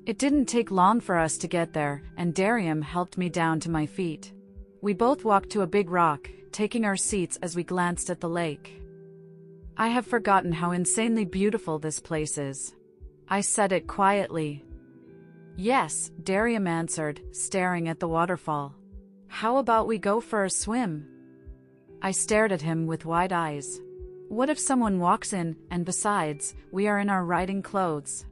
It didn't take long for us to get there, and Darium helped me down to my feet. We both walked to a big rock, taking our seats as we glanced at the lake. I have forgotten how insanely beautiful this place is. I said it quietly. Yes, Darium answered, staring at the waterfall. How about we go for a swim? I stared at him with wide eyes. What if someone walks in, and besides, we are in our riding clothes?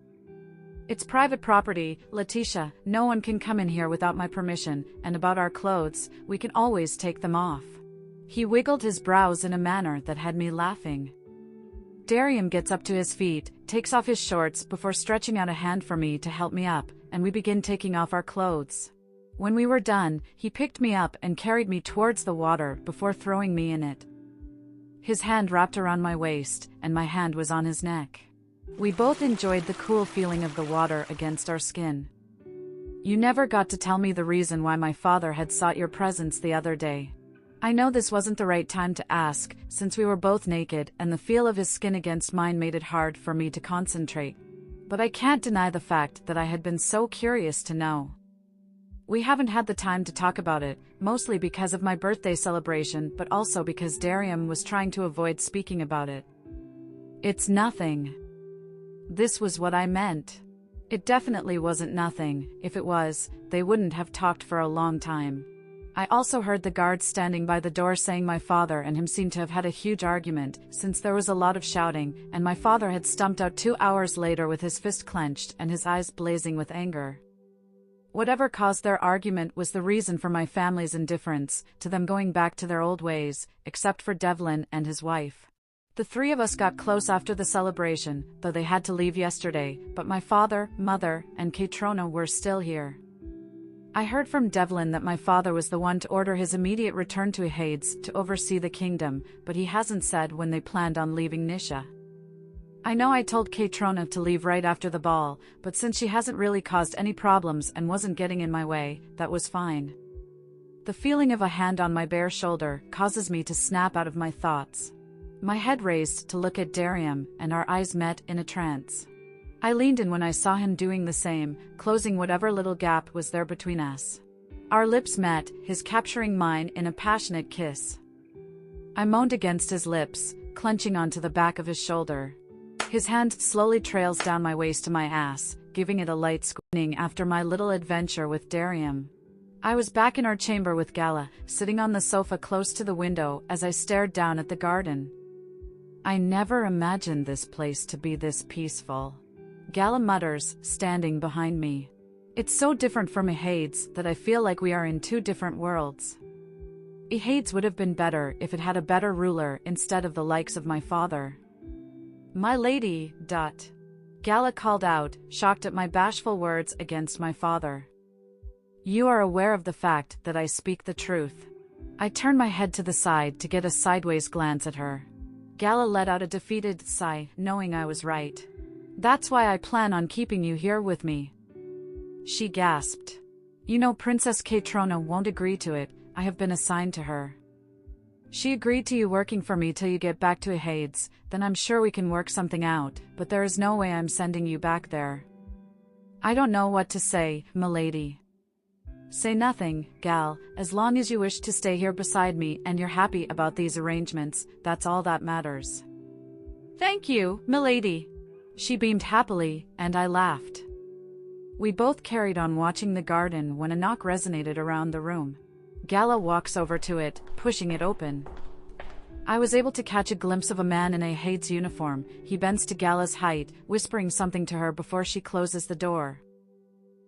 It's private property, Letitia, no one can come in here without my permission, and about our clothes, we can always take them off. He wiggled his brows in a manner that had me laughing. Darium gets up to his feet, takes off his shorts before stretching out a hand for me to help me up, and we begin taking off our clothes. When we were done, he picked me up and carried me towards the water before throwing me in it. His hand wrapped around my waist, and my hand was on his neck. We both enjoyed the cool feeling of the water against our skin. You never got to tell me the reason why my father had sought your presence the other day. I know this wasn't the right time to ask, since we were both naked and the feel of his skin against mine made it hard for me to concentrate. But I can't deny the fact that I had been so curious to know. We haven't had the time to talk about it, mostly because of my birthday celebration, but also because Darium was trying to avoid speaking about it. It's nothing. This was what I meant. It definitely wasn't nothing. If it was, they wouldn't have talked for a long time. I also heard the guards standing by the door saying my father and him seemed to have had a huge argument, since there was a lot of shouting, and my father had stumped out 2 hours later with his fist clenched and his eyes blazing with anger. Whatever caused their argument was the reason for my family's indifference to them going back to their old ways, except for Devlin and his wife. The three of us got close after the celebration, though they had to leave yesterday, but my father, mother, and Katrona were still here. I heard from Devlin that my father was the one to order his immediate return to Hades to oversee the kingdom, but he hasn't said when they planned on leaving Nisha. I know I told Katrona to leave right after the ball, but since she hasn't really caused any problems and wasn't getting in my way, that was fine. The feeling of a hand on my bare shoulder causes me to snap out of my thoughts. My head raised to look at Darium, and our eyes met in a trance. I leaned in when I saw him doing the same, closing whatever little gap was there between us. Our lips met, his capturing mine in a passionate kiss. I moaned against his lips, clenching onto the back of his shoulder. His hand slowly trails down my waist to my ass, giving it a light squeezing after my little adventure with Darium. I was back in our chamber with Gala, sitting on the sofa close to the window as I stared down at the garden. I never imagined this place to be this peaceful. Gala mutters, standing behind me. It's so different from Hades that I feel like we are in two different worlds. Hades would have been better if it had a better ruler instead of the likes of my father. My lady, Gala called out, shocked at my bashful words against my father. You are aware of the fact that I speak the truth. I turned my head to the side to get a sideways glance at her. Gala let out a defeated sigh, knowing I was right. That's why I plan on keeping you here with me. She gasped. You know Princess Katrona won't agree to it, I have been assigned to her. She agreed to you working for me till you get back to Hades, then I'm sure we can work something out, but there is no way I'm sending you back there. I don't know what to say, milady. Say nothing, Gal, as long as you wish to stay here beside me and you're happy about these arrangements, that's all that matters. Thank you, milady. She beamed happily, and I laughed. We both carried on watching the garden when a knock resonated around the room. Gala walks over to it, pushing it open. I was able to catch a glimpse of a man in a Hades uniform. He bends to Gala's height, whispering something to her before she closes the door.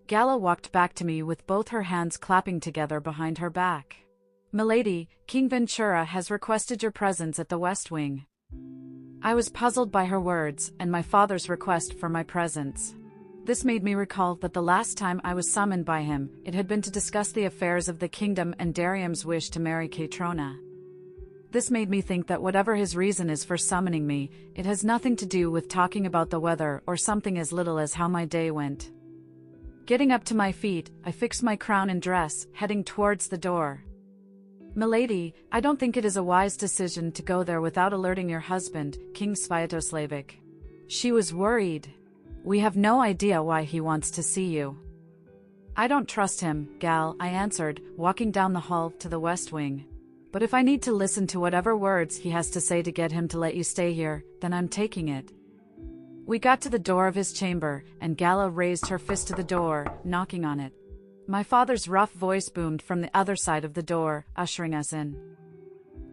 Gala walked back to me with both her hands clapping together behind her back. Milady, King Ventura has requested your presence at the West Wing. I was puzzled by her words and my father's request for my presence. This made me recall that the last time I was summoned by him, it had been to discuss the affairs of the kingdom and Darium's wish to marry Katrona. This made me think that whatever his reason is for summoning me, it has nothing to do with talking about the weather or something as little as how my day went. Getting up to my feet, I fixed my crown and dress, heading towards the door. Milady, I don't think it is a wise decision to go there without alerting your husband, King Sviatoslavic. She was worried. We have no idea why he wants to see you. I don't trust him, Gal, I answered, walking down the hall to the west wing. But if I need to listen to whatever words he has to say to get him to let you stay here, then I'm taking it. We got to the door of his chamber, and Gala raised her fist to the door, knocking on it. My father's rough voice boomed from the other side of the door, ushering us in.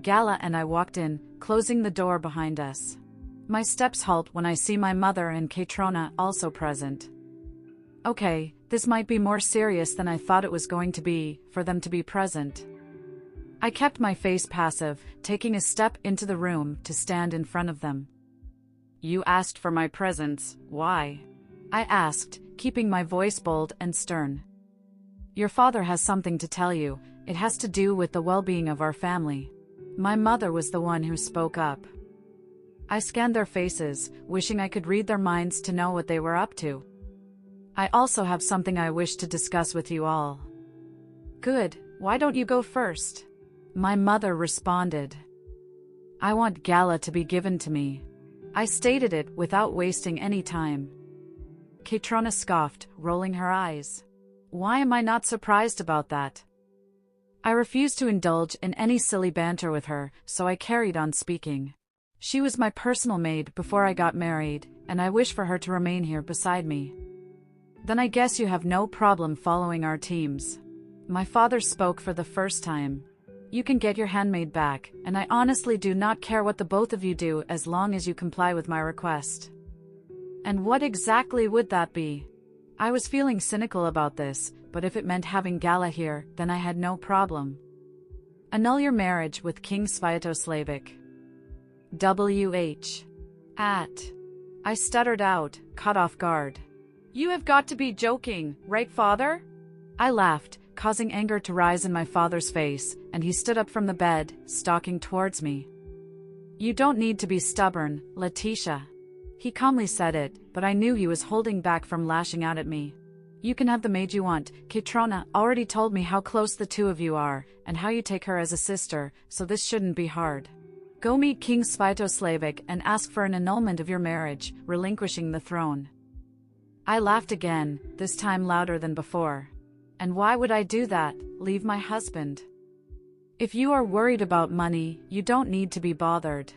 Gala and I walked in, closing the door behind us. My steps halt when I see my mother and Katrona also present. Okay, this might be more serious than I thought it was going to be, for them to be present. I kept my face passive, taking a step into the room to stand in front of them. You asked for my presence, why? I asked, keeping my voice bold and stern. Your father has something to tell you. It has to do with the well-being of our family. My mother was the one who spoke up. I scanned their faces, wishing I could read their minds to know what they were up to. I also have something I wish to discuss with you all. Good, why don't you go first? My mother responded. I want Gala to be given to me. I stated it without wasting any time. Katrona scoffed, rolling her eyes. Why am I not surprised about that? I refused to indulge in any silly banter with her, so I carried on speaking. She was my personal maid before I got married, and I wish for her to remain here beside me. Then I guess you have no problem following our teams. My father spoke for the first time. You can get your handmaid back, and I honestly do not care what the both of you do as long as you comply with my request. And what exactly would that be? I was feeling cynical about this, but if it meant having Gala here, then I had no problem. Annul your marriage with King Sviatoslavic. W.H. I stuttered out, caught off guard. You have got to be joking, right, father? I laughed, causing anger to rise in my father's face, and he stood up from the bed, stalking towards me. You don't need to be stubborn, Letitia. He calmly said it, but I knew he was holding back from lashing out at me. You can have the maid you want. Katrona already told me how close the two of you are, and how you take her as a sister, so this shouldn't be hard. Go meet King Sviatoslavic and ask for an annulment of your marriage, relinquishing the throne. I laughed again, this time louder than before. And why would I do that, leave my husband? If you are worried about money, you don't need to be bothered.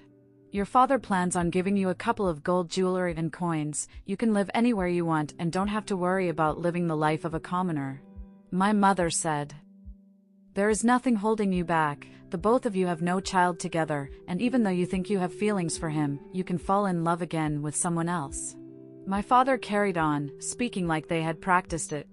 Your father plans on giving you a couple of gold jewelry and coins. You can live anywhere you want and don't have to worry about living the life of a commoner. My mother said. There is nothing holding you back. The both of you have no child together, and even though you think you have feelings for him, you can fall in love again with someone else. My father carried on, speaking like they had practiced it.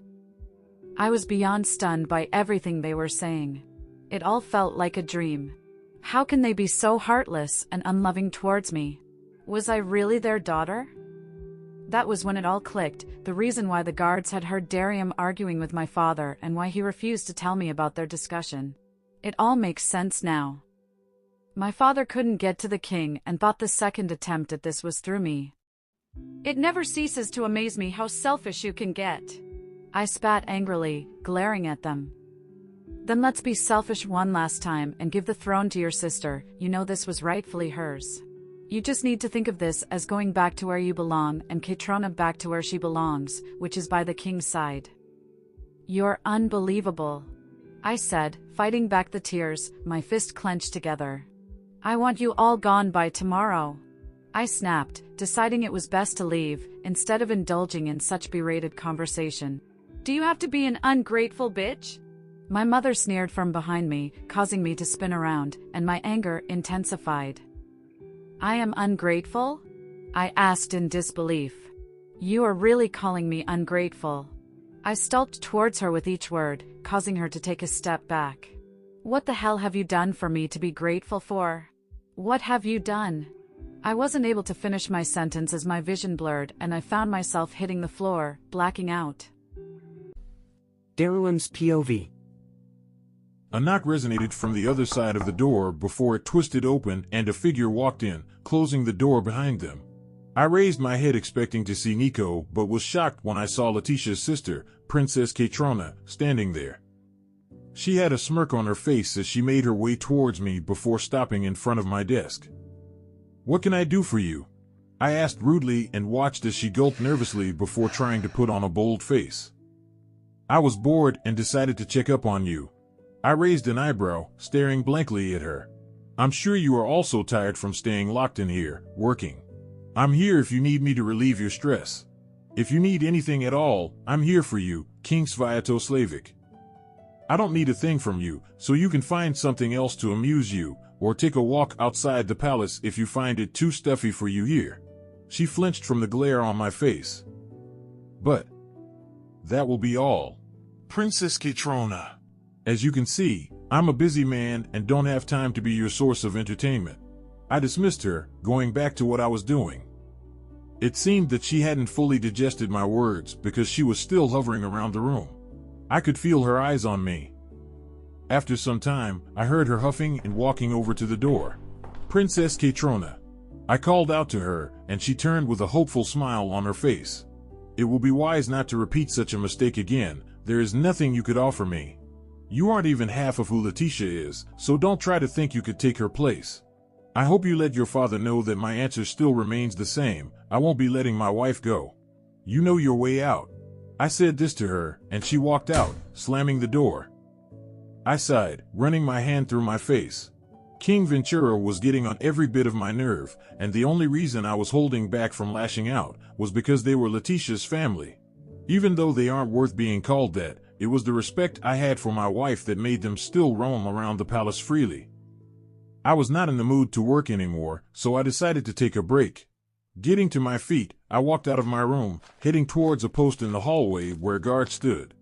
I was beyond stunned by everything they were saying. It all felt like a dream. How can they be so heartless and unloving towards me? Was I really their daughter? That was when it all clicked, the reason why the guards had heard Darium arguing with my father and why he refused to tell me about their discussion. It all makes sense now. My father couldn't get to the king and thought the second attempt at this was through me. It never ceases to amaze me how selfish you can get. I spat angrily, glaring at them. Then let's be selfish one last time and give the throne to your sister. You know this was rightfully hers. You just need to think of this as going back to where you belong and Katrona back to where she belongs, which is by the king's side. You're unbelievable, I said, fighting back the tears, my fist clenched together. I want you all gone by tomorrow. I snapped, deciding it was best to leave, instead of indulging in such berated conversation. Do you have to be an ungrateful bitch? My mother sneered from behind me, causing me to spin around, and my anger intensified. I am ungrateful? I asked in disbelief. You are really calling me ungrateful? I stalked towards her with each word, causing her to take a step back. What the hell have you done for me to be grateful for? What have you done? I wasn't able to finish my sentence as my vision blurred and I found myself hitting the floor, blacking out. Darulum's POV. A knock resonated from the other side of the door before it twisted open and a figure walked in, closing the door behind them. I raised my head expecting to see Nico, but was shocked when I saw Letitia's sister, Princess Katrona, standing there. She had a smirk on her face as she made her way towards me before stopping in front of my desk. What can I do for you? I asked rudely and watched as she gulped nervously before trying to put on a bold face. I was bored and decided to check up on you. I raised an eyebrow, staring blankly at her. I'm sure you are also tired from staying locked in here, working. I'm here if you need me to relieve your stress. If you need anything at all, I'm here for you, King Sviatoslavik. I don't need a thing from you, so you can find something else to amuse you, or take a walk outside the palace if you find it too stuffy for you here. She flinched from the glare on my face. But that will be all. Princess Katrona. As you can see, I'm a busy man and don't have time to be your source of entertainment. I dismissed her, going back to what I was doing. It seemed that she hadn't fully digested my words because she was still hovering around the room. I could feel her eyes on me. After some time, I heard her huffing and walking over to the door. Princess Katrona. I called out to her, and she turned with a hopeful smile on her face. It will be wise not to repeat such a mistake again. There is nothing you could offer me. You aren't even half of who Letitia is, so don't try to think you could take her place. I hope you let your father know that my answer still remains the same. I won't be letting my wife go. You know your way out. I said this to her, and she walked out, slamming the door. I sighed, running my hand through my face. King Ventura was getting on every bit of my nerve, and the only reason I was holding back from lashing out was because they were Letitia's family. Even though they aren't worth being called that, it was the respect I had for my wife that made them still roam around the palace freely. I was not in the mood to work anymore, so I decided to take a break. Getting to my feet, I walked out of my room, heading towards a post in the hallway where a guard stood.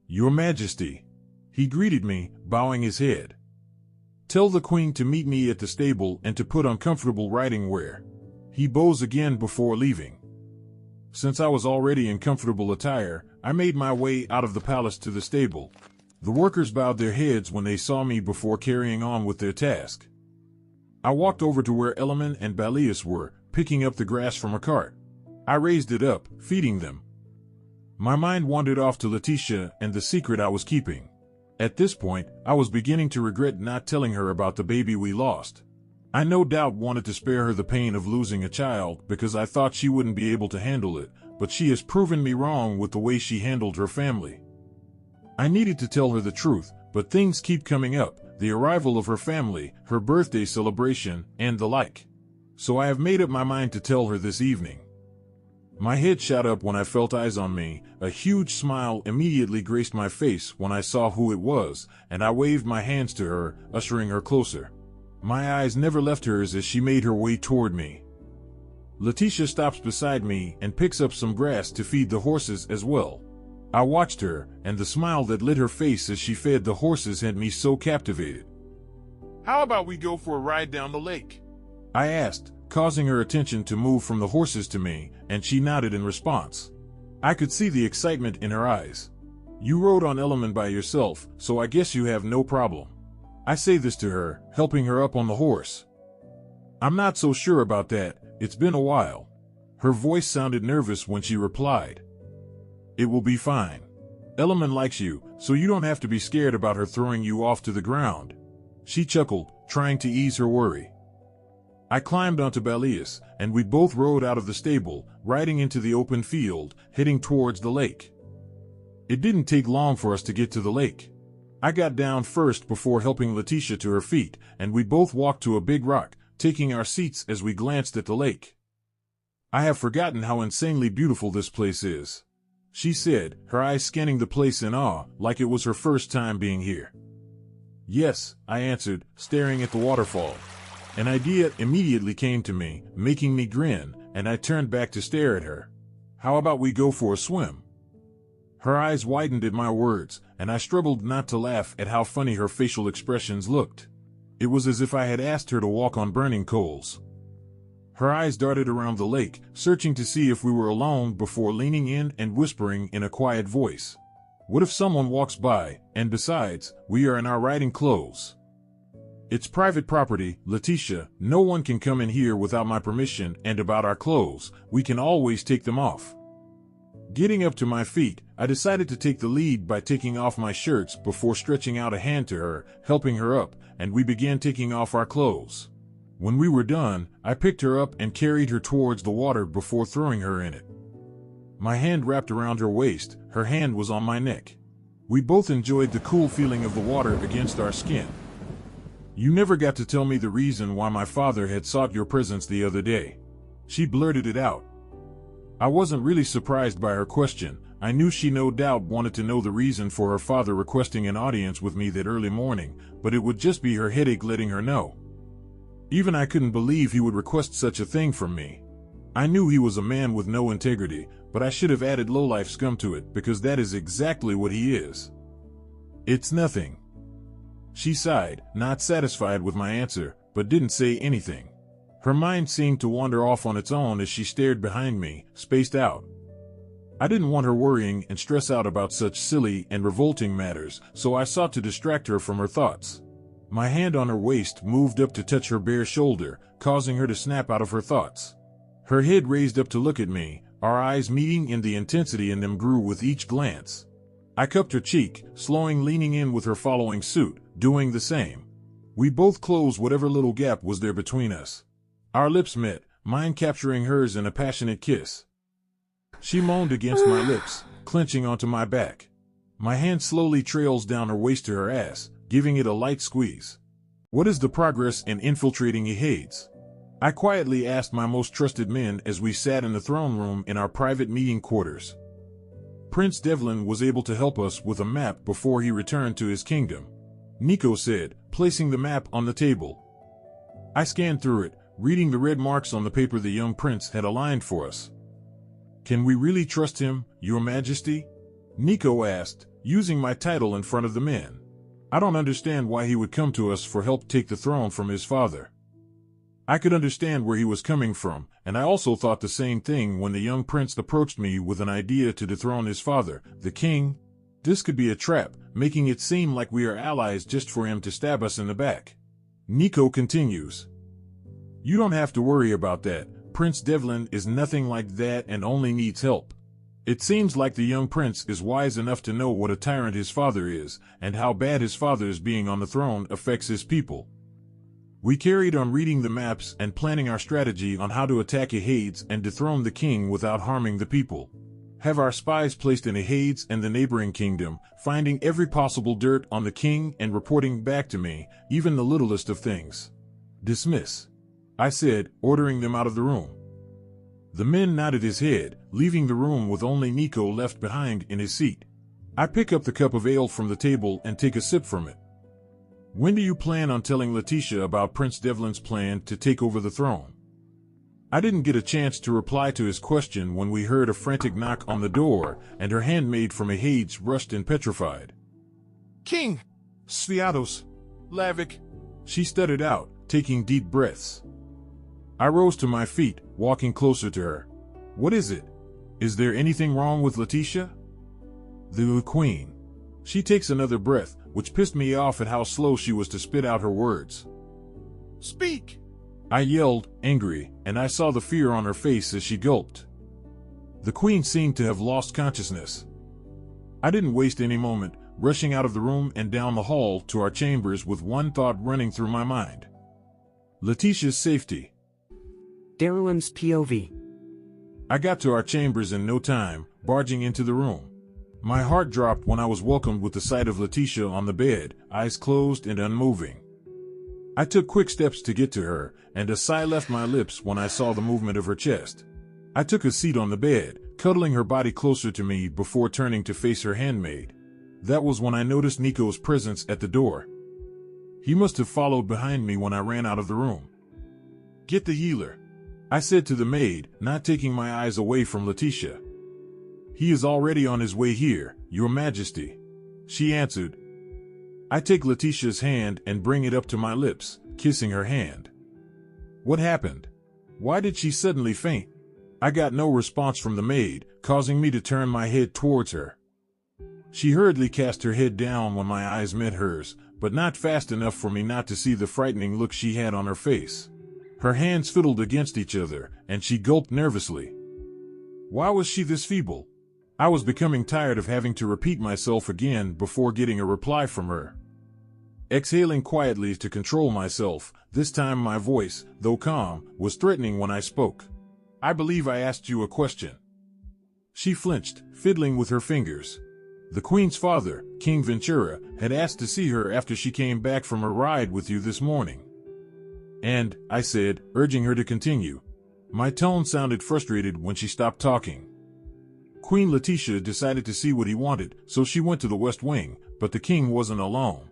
Your Majesty. He greeted me, bowing his head. Tell the Queen to meet me at the stable and to put on comfortable riding wear. He bows again before leaving. Since I was already in comfortable attire, I made my way out of the palace to the stable. The workers bowed their heads when they saw me before carrying on with their task. I walked over to where Elemen and Balius were, picking up the grass from a cart. I raised it up, feeding them. My mind wandered off to Letitia and the secret I was keeping. At this point, I was beginning to regret not telling her about the baby we lost. I no doubt wanted to spare her the pain of losing a child because I thought she wouldn't be able to handle it, but she has proven me wrong with the way she handled her family. I needed to tell her the truth, but things keep coming up, the arrival of her family, her birthday celebration, and the like. So I have made up my mind to tell her this evening. My head shot up when I felt eyes on me. A huge smile immediately graced my face when I saw who it was, and I waved my hands to her, ushering her closer. My eyes never left hers as she made her way toward me. Letitia stops beside me and picks up some grass to feed the horses as well. I watched her, and the smile that lit her face as she fed the horses had me so captivated. How about we go for a ride down the lake? I asked, causing her attention to move from the horses to me, and she nodded in response. I could see the excitement in her eyes. You rode on Elemen by yourself, so I guess you have no problem. I say this to her, helping her up on the horse. I'm not so sure about that, it's been a while. Her voice sounded nervous when she replied. It will be fine. Elemen likes you, so you don't have to be scared about her throwing you off to the ground. She chuckled, trying to ease her worry. I climbed onto Balius, and we both rode out of the stable, riding into the open field, heading towards the lake. It didn't take long for us to get to the lake. I got down first before helping Letitia to her feet, and we both walked to a big rock, taking our seats as we glanced at the lake. I have forgotten how insanely beautiful this place is, she said, her eyes scanning the place in awe, like it was her first time being here. Yes, I answered, staring at the waterfall. An idea immediately came to me, making me grin, and I turned back to stare at her. How about we go for a swim? Her eyes widened at my words, and I struggled not to laugh at how funny her facial expressions looked. It was as if I had asked her to walk on burning coals. Her eyes darted around the lake, searching to see if we were alone before leaning in and whispering in a quiet voice. What if someone walks by, and besides, we are in our riding clothes? It's private property, Letitia, no one can come in here without my permission, and about our clothes, we can always take them off. Getting up to my feet, I decided to take the lead by taking off my shirts before stretching out a hand to her, helping her up, and we began taking off our clothes. When we were done, I picked her up and carried her towards the water before throwing her in it. My hand wrapped around her waist, her hand was on my neck. We both enjoyed the cool feeling of the water against our skin. You never got to tell me the reason why my father had sought your presence the other day. She blurted it out. I wasn't really surprised by her question. I knew she no doubt wanted to know the reason for her father requesting an audience with me that early morning, but it would just be her headache letting her know. Even I couldn't believe he would request such a thing from me. I knew he was a man with no integrity, but I should have added lowlife scum to it because that is exactly what he is. It's nothing. She sighed, not satisfied with my answer, but didn't say anything. Her mind seemed to wander off on its own as she stared behind me, spaced out. I didn't want her worrying and stress out about such silly and revolting matters, so I sought to distract her from her thoughts. My hand on her waist moved up to touch her bare shoulder, causing her to snap out of her thoughts. Her head raised up to look at me, our eyes meeting, and the intensity in them grew with each glance. I cupped her cheek, slowing, leaning in with her following suit, doing the same. We both closed whatever little gap was there between us. Our lips met, mine capturing hers in a passionate kiss. She moaned against my lips, clenching onto my back. My hand slowly trails down her waist to her ass, giving it a light squeeze. What is the progress in infiltrating Ehades? I quietly asked my most trusted men as we sat in the throne room in our private meeting quarters. Prince Devlin was able to help us with a map before he returned to his kingdom, Nico said, placing the map on the table. I scanned through it, reading the red marks on the paper the young prince had aligned for us. Can we really trust him, Your Majesty? Nico asked, using my title in front of the men. I don't understand why he would come to us for help take the throne from his father. I could understand where he was coming from, and I also thought the same thing when the young prince approached me with an idea to dethrone his father, the king. This could be a trap, making it seem like we are allies just for him to stab us in the back. Nico continues. You don't have to worry about that. Prince Devlin is nothing like that and only needs help. It seems like the young prince is wise enough to know what a tyrant his father is, and how bad his father's being on the throne affects his people. We carried on reading the maps and planning our strategy on how to attack Ehades and dethrone the king without harming the people. Have our spies placed in Ehades and the neighboring kingdom, finding every possible dirt on the king and reporting back to me, even the littlest of things. Dismiss, I said, ordering them out of the room. The men nodded his head, leaving the room with only Nico left behind in his seat. I pick up the cup of ale from the table and take a sip from it. When do you plan on telling Letitia about Prince Devlin's plan to take over the throne? I didn't get a chance to reply to his question when we heard a frantic knock on the door, and her handmaid from Ehades rushed in petrified. King! Sviatos! Lavik! She stuttered out, taking deep breaths. I rose to my feet, walking closer to her. What is it? Is there anything wrong with Letitia? The queen. She takes another breath, which pissed me off at how slow she was to spit out her words. Speak! I yelled, angry, and I saw the fear on her face as she gulped. The queen seemed to have lost consciousness. I didn't waste any moment, rushing out of the room and down the hall to our chambers with one thought running through my mind. Letitia's safety. Daryl's POV. I got to our chambers in no time, barging into the room. My heart dropped when I was welcomed with the sight of Letitia on the bed, eyes closed and unmoving. I took quick steps to get to her, and a sigh left my lips when I saw the movement of her chest. I took a seat on the bed, cuddling her body closer to me before turning to face her handmaid. That was when I noticed Nico's presence at the door. He must have followed behind me when I ran out of the room. Get the healer, I said to the maid, not taking my eyes away from Letitia. He is already on his way here, Your Majesty, she answered. I take Letitia's hand and bring it up to my lips, kissing her hand. What happened? Why did she suddenly faint? I got no response from the maid, causing me to turn my head towards her. She hurriedly cast her head down when my eyes met hers, but not fast enough for me not to see the frightening look she had on her face. Her hands fiddled against each other, and she gulped nervously. Why was she this feeble? I was becoming tired of having to repeat myself again before getting a reply from her. exhaling quietly to control myself. This time my voice, though calm, was threatening when I spoke. I believe I asked you a question. She flinched, fiddling with her fingers. The Queen's father, King Ventura, had asked to see her after she came back from her ride with you this morning. And, I said, urging her to continue. My tone sounded frustrated when she stopped talking. Queen Letitia decided to see what he wanted, so she went to the West Wing, but the king wasn't alone.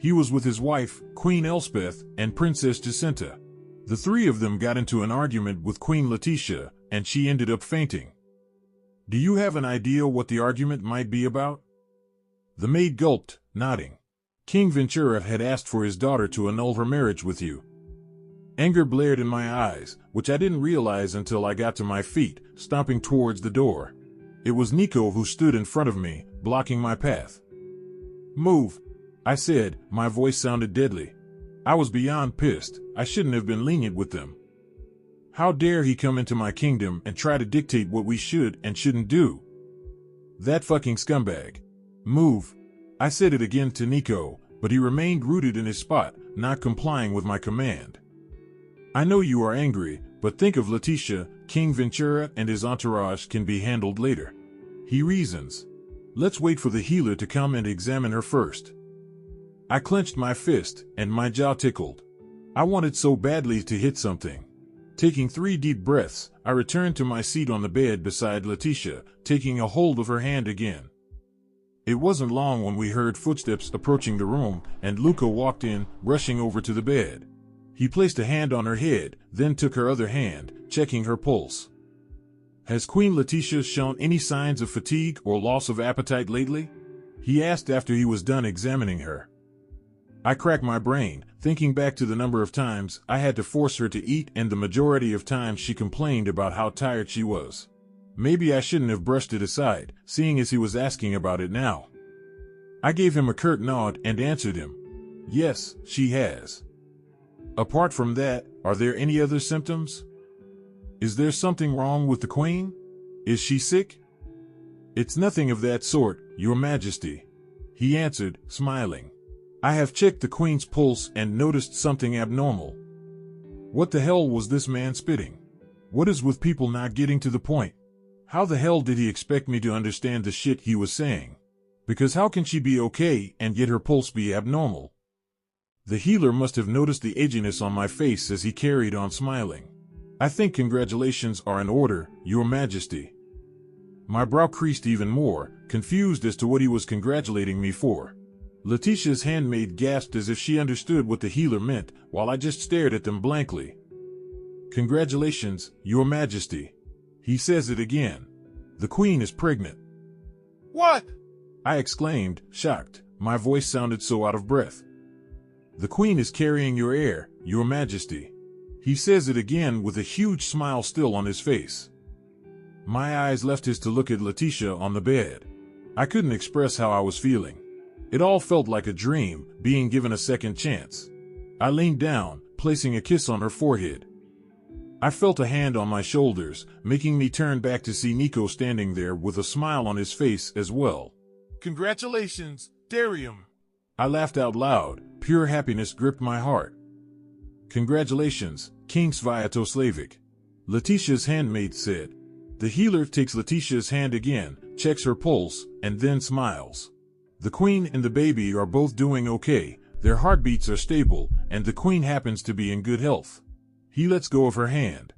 He was with his wife, Queen Elspeth, and Princess Jacinta. The three of them got into an argument with Queen Letitia, and she ended up fainting. Do you have an idea what the argument might be about? The maid gulped, nodding. King Ventura had asked for his daughter to annul her marriage with you. Anger blared in my eyes, which I didn't realize until I got to my feet, stomping towards the door. It was Nico who stood in front of me, blocking my path. Move, I said, my voice sounded deadly. I was beyond pissed. I shouldn't have been lenient with them. How dare he come into my kingdom and try to dictate what we should and shouldn't do? That fucking scumbag. Move. I said it again to Nico, but he remained rooted in his spot, not complying with my command. I know you are angry, but think of Letitia. King Ventura and his entourage can be handled later. He reasons. Let's wait for the healer to come and examine her first. I clenched my fist, and my jaw tickled. I wanted so badly to hit something. Taking 3 deep breaths, I returned to my seat on the bed beside Letitia, taking a hold of her hand again. It wasn't long when we heard footsteps approaching the room, and Luca walked in, rushing over to the bed. He placed a hand on her head, then took her other hand, checking her pulse. Has Queen Letitia shown any signs of fatigue or loss of appetite lately? He asked after he was done examining her. I cracked my brain, thinking back to the number of times I had to force her to eat and the majority of times she complained about how tired she was. Maybe I shouldn't have brushed it aside, seeing as he was asking about it now. I gave him a curt nod and answered him. Yes, she has. Apart from that, are there any other symptoms? Is there something wrong with the Queen? Is she sick? It's nothing of that sort, Your Majesty, he answered, smiling. I have checked the Queen's pulse and noticed something abnormal. What the hell was this man spitting? What is with people not getting to the point? How the hell did he expect me to understand the shit he was saying? Because how can she be okay and yet her pulse be abnormal? The healer must have noticed the edginess on my face as he carried on smiling. I think congratulations are in order, Your Majesty. My brow creased even more, confused as to what he was congratulating me for. Letitia's handmaid gasped as if she understood what the healer meant, while I just stared at them blankly. Congratulations, Your Majesty. He says it again. The Queen is pregnant. What? I exclaimed, shocked. My voice sounded so out of breath. The Queen is carrying your heir, Your Majesty. He says it again with a huge smile still on his face. My eyes left his to look at Letitia on the bed. I couldn't express how I was feeling. It all felt like a dream, being given a second chance. I leaned down, placing a kiss on her forehead. I felt a hand on my shoulders, making me turn back to see Nico standing there with a smile on his face as well. Congratulations, Darium. I laughed out loud. Pure happiness gripped my heart. Congratulations, King Sviatoslavic, Letitia's handmaid said. The healer takes Letitia's hand again, checks her pulse, and then smiles. The Queen and the baby are both doing okay, their heartbeats are stable, and the Queen happens to be in good health. He lets go of her hand.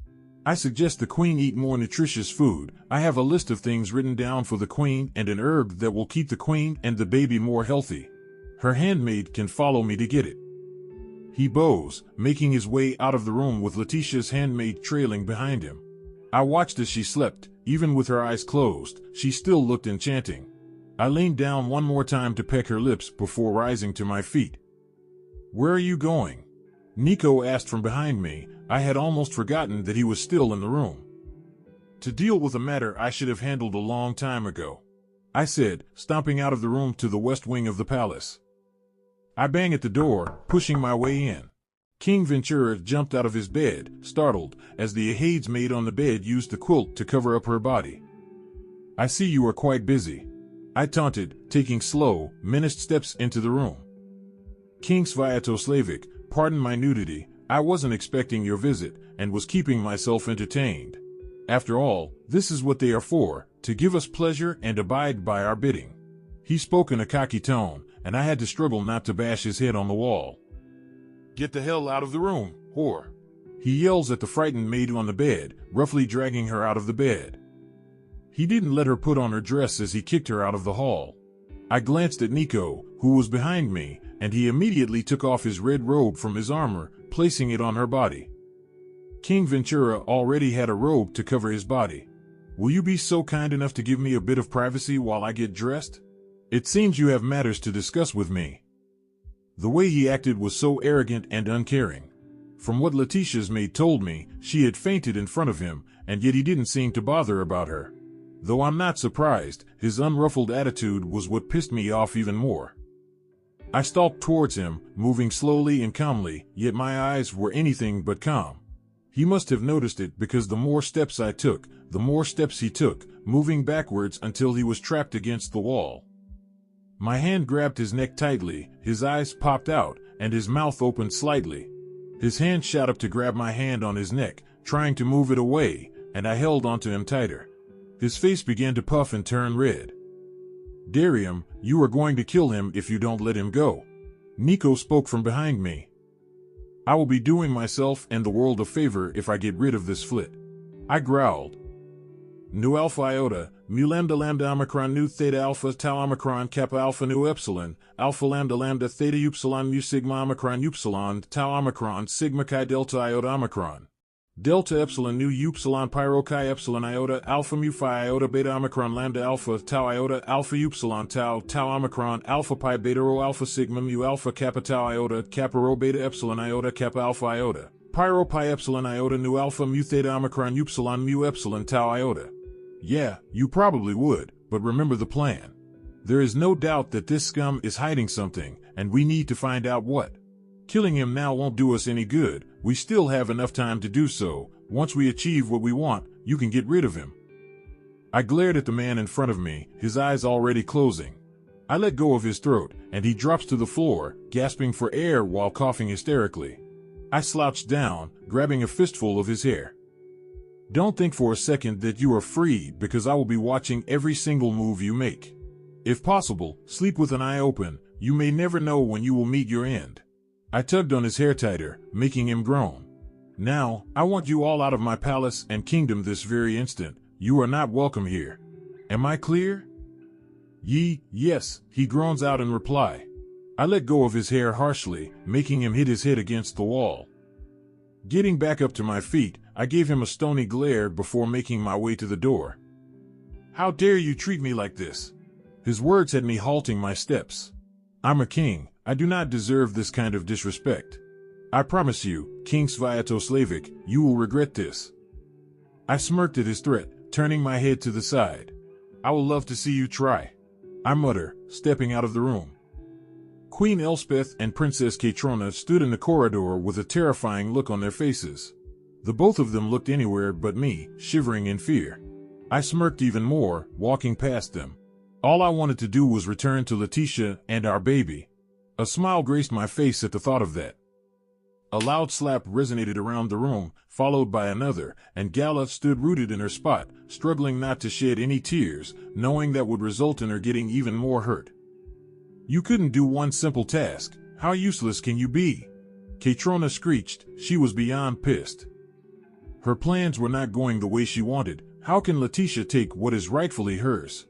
I suggest the Queen eat more nutritious food. I have a list of things written down for the Queen and an herb that will keep the Queen and the baby more healthy. Her handmaid can follow me to get it. He bows, making his way out of the room with Letitia's handmaid trailing behind him. I watched as she slept. Even with her eyes closed, she still looked enchanting. I leaned down one more time to peck her lips before rising to my feet. Where are you going? Nico asked from behind me. I had almost forgotten that he was still in the room. To deal with a matter I should have handled a long time ago, I said, stomping out of the room to the west wing of the palace. I banged at the door, pushing my way in. King Ventura jumped out of his bed, startled, as the Ahades maid on the bed used the quilt to cover up her body. I see you are quite busy, I taunted, taking slow, menaced steps into the room. King Sviatoslavic, pardon my nudity, I wasn't expecting your visit, and was keeping myself entertained. After all, this is what they are for, to give us pleasure and abide by our bidding. He spoke in a cocky tone, and I had to struggle not to bash his head on the wall. Get the hell out of the room, whore. He yells at the frightened maid on the bed, roughly dragging her out of the bed. He didn't let her put on her dress as he kicked her out of the hall. I glanced at Nico, who was behind me, and he immediately took off his red robe from his armor, placing it on her body. King Ventura already had a robe to cover his body. Will you be so kind enough to give me a bit of privacy while I get dressed? It seems you have matters to discuss with me. The way he acted was so arrogant and uncaring. From what Letitia's maid told me, she had fainted in front of him, and yet he didn't seem to bother about her. Though I'm not surprised, his unruffled attitude was what pissed me off even more. I stalked towards him, moving slowly and calmly, yet my eyes were anything but calm. He must have noticed it because the more steps I took, the more steps he took, moving backwards until he was trapped against the wall. My hand grabbed his neck tightly, his eyes popped out, and his mouth opened slightly. His hand shot up to grab my hand on his neck, trying to move it away, and I held onto him tighter. His face began to puff and turn red. Darium, you are going to kill him if you don't let him go. Nico spoke from behind me. I will be doing myself and the world a favor if I get rid of this flit. I growled. Nu alpha iota, mu lambda lambda omicron nu theta alpha tau omicron kappa alpha nu epsilon, alpha lambda lambda theta upsilon mu sigma omicron upsilon tau omicron sigma chi delta iota omicron. Delta epsilon nu upsilon pyro chi epsilon iota alpha mu phi iota beta omicron lambda alpha tau iota alpha upsilon tau tau omicron alpha pi beta rho alpha sigma mu alpha kappa tau iota kappa rho beta epsilon iota kappa alpha iota pyro pi epsilon iota nu alpha mu theta omicron upsilon mu epsilon tau iota. Yeah, you probably would, but remember the plan. There is no doubt that this scum is hiding something, and we need to find out what. Killing him now won't do us any good. We still have enough time to do so. Once we achieve what we want, you can get rid of him. I glared at the man in front of me, his eyes already closing. I let go of his throat, and he drops to the floor, gasping for air while coughing hysterically. I slouched down, grabbing a fistful of his hair. Don't think for a second that you are free, because I will be watching every single move you make. If possible, sleep with an eye open. You may never know when you will meet your end. I tugged on his hair tighter, making him groan. Now, I want you all out of my palace and kingdom this very instant. You are not welcome here. Am I clear? Yes, he groans out in reply. I let go of his hair harshly, making him hit his head against the wall. Getting back up to my feet, I gave him a stony glare before making my way to the door. How dare you treat me like this? His words had me halting my steps. I'm a king. I do not deserve this kind of disrespect. I promise you, King Sviatoslavic, you will regret this. I smirked at his threat, turning my head to the side. I will love to see you try. I mutter, stepping out of the room. Queen Elspeth and Princess Katrona stood in the corridor with a terrifying look on their faces. The both of them looked anywhere but me, shivering in fear. I smirked even more, walking past them. All I wanted to do was return to Letitia and our baby. A smile graced my face at the thought of that. A loud slap resonated around the room, followed by another, and Gala stood rooted in her spot, struggling not to shed any tears, knowing that would result in her getting even more hurt. You couldn't do one simple task. How useless can you be? Katrona screeched. She was beyond pissed. Her plans were not going the way she wanted. How can Letitia take what is rightfully hers?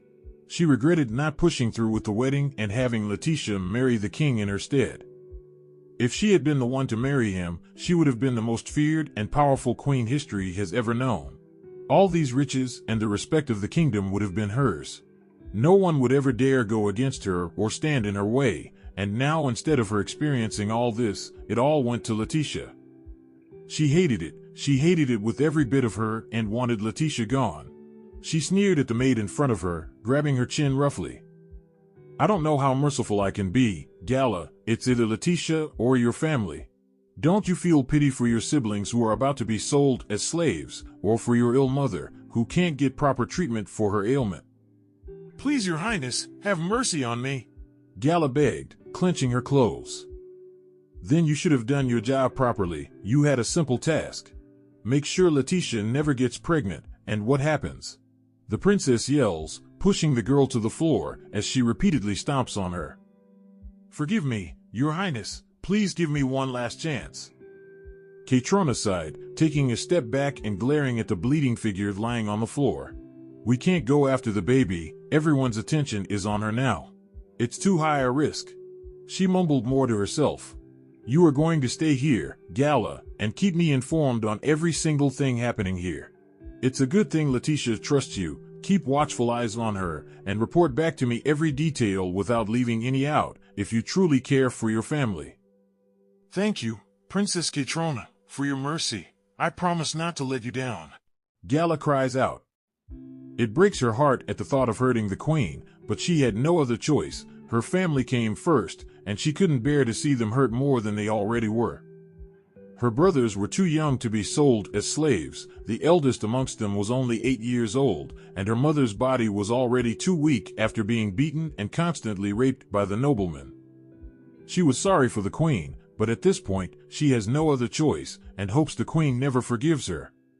She regretted not pushing through with the wedding and having Letitia marry the king in her stead. If she had been the one to marry him, she would have been the most feared and powerful queen history has ever known. All these riches and the respect of the kingdom would have been hers. No one would ever dare go against her or stand in her way, and now instead of her experiencing all this, it all went to Letitia. She hated it. She hated it with every bit of her and wanted Letitia gone. She sneered at the maid in front of her, grabbing her chin roughly. I don't know how merciful I can be, Gala. It's either Letitia or your family. Don't you feel pity for your siblings who are about to be sold as slaves, or for your ill mother, who can't get proper treatment for her ailment? Please, your highness, have mercy on me. Gala begged, clenching her clothes. Then you should have done your job properly. You had a simple task. Make sure Letitia never gets pregnant, and what happens? The princess yells, pushing the girl to the floor as she repeatedly stomps on her. Forgive me, Your Highness, please give me one last chance. Kaytrona sighed, taking a step back and glaring at the bleeding figure lying on the floor. We can't go after the baby, everyone's attention is on her now. It's too high a risk. She mumbled more to herself. You are going to stay here, Gala, and keep me informed on every single thing happening here. It's a good thing Letitia trusts you. Keep watchful eyes on her, and report back to me every detail without leaving any out, if you truly care for your family. Thank you, Princess Kaytrona, for your mercy. I promise not to let you down. Gala cries out. It breaks her heart at the thought of hurting the queen, but she had no other choice. Her family came first, and she couldn't bear to see them hurt more than they already were. Her brothers were too young to be sold as slaves. The eldest amongst them was only 8 years old, and her mother's body was already too weak after being beaten and constantly raped by the noblemen. She was sorry for the queen, but at this point, she has no other choice, and hopes the queen never forgives her.